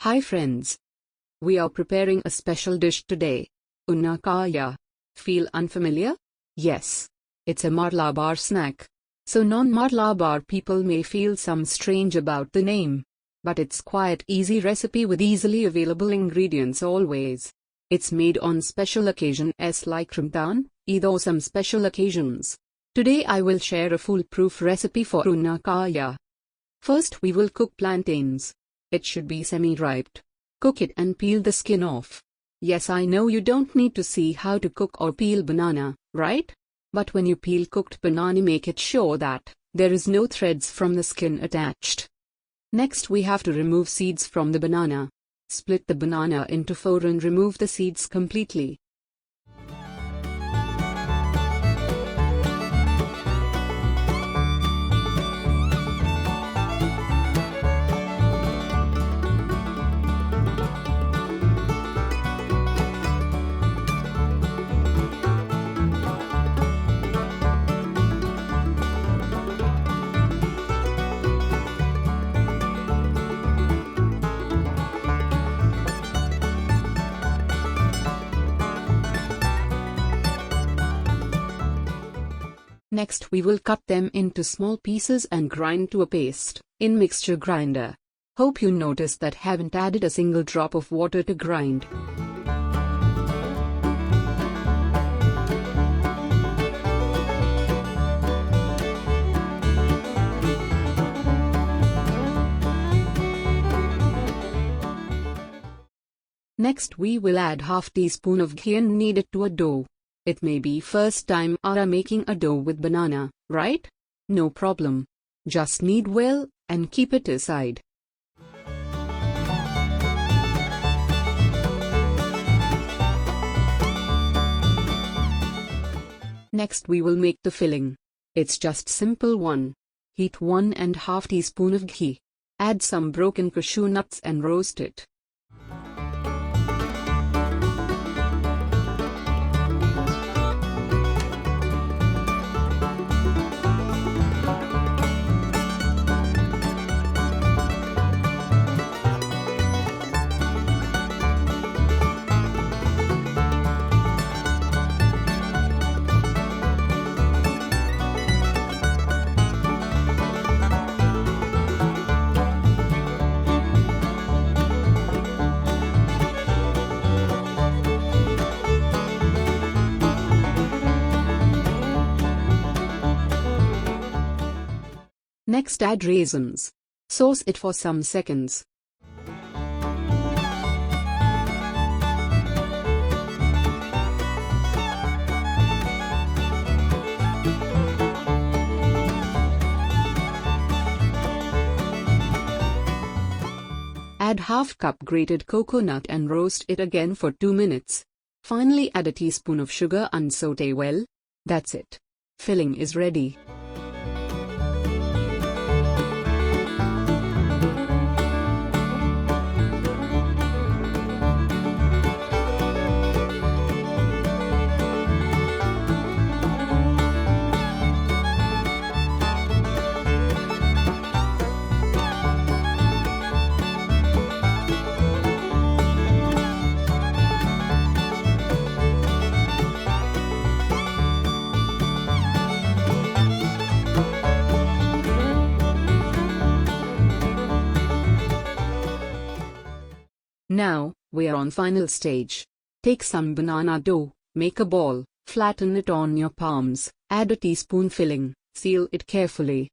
Hi friends. We are preparing a special dish today. Unnakaya. Feel unfamiliar? Yes. It's a Malabar snack. So non-Malabar people may feel some strange about the name. But it's quite easy recipe with easily available ingredients always. It's made on special occasions like Ramadan, Eid or some special occasions. Today I will share a foolproof recipe for Unnakaya. First we will cook plantains. It should be semi-ripe. Cook it and peel the skin off. Yes, I know you don't need to see how to cook or peel banana, right? But when you peel cooked banana, make it sure that there is no threads from the skin attached. Next we have to remove seeds from the banana. Split the banana into 4 and remove the seeds completely. Next we will cut them into small pieces and grind to a paste in mixture grinder. Hope you noticed that haven't added a single drop of water to grind. Next we will add half teaspoon of ghee and knead it to a dough. It may be first time are making a dough with banana, right? No problem. Just knead well and keep it aside. Next we will make the filling. It's just simple one. Heat 1.5 teaspoon of ghee. Add some broken cashew nuts and roast it. Next add raisins. Sauce it for some seconds. Add half cup grated coconut and roast it again for 2 minutes. Finally add a teaspoon of sugar and saute well. That's it. Filling is ready. Now, we are on final stage. Take some banana dough, make a ball, flatten it on your palms, add a teaspoon filling, seal it carefully.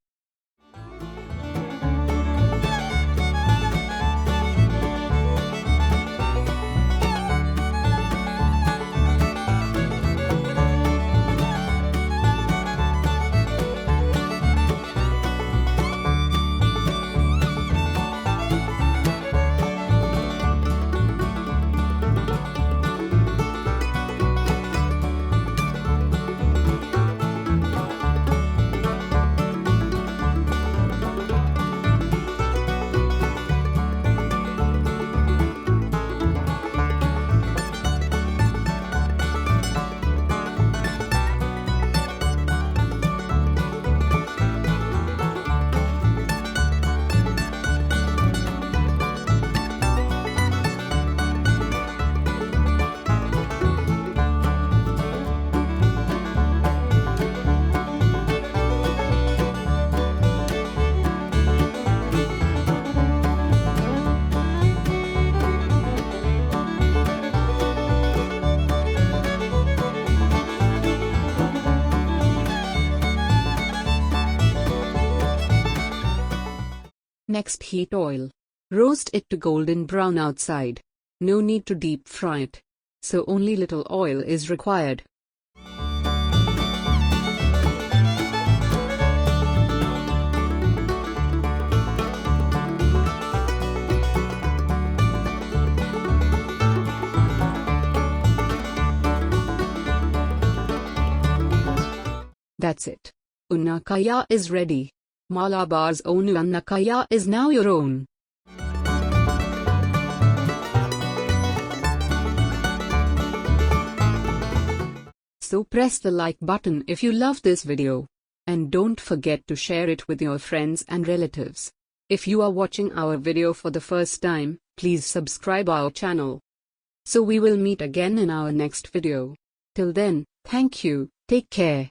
Next, heat oil. Roast it to golden brown outside. No need to deep fry it. So only little oil is required. That's it. Unnakaya is ready. Malabar's own Unnakaya is now your own. So press the like button if you love this video. And don't forget to share it with your friends and relatives. If you are watching our video for the first time, please subscribe our channel. So we will meet again in our next video. Till then, thank you, take care.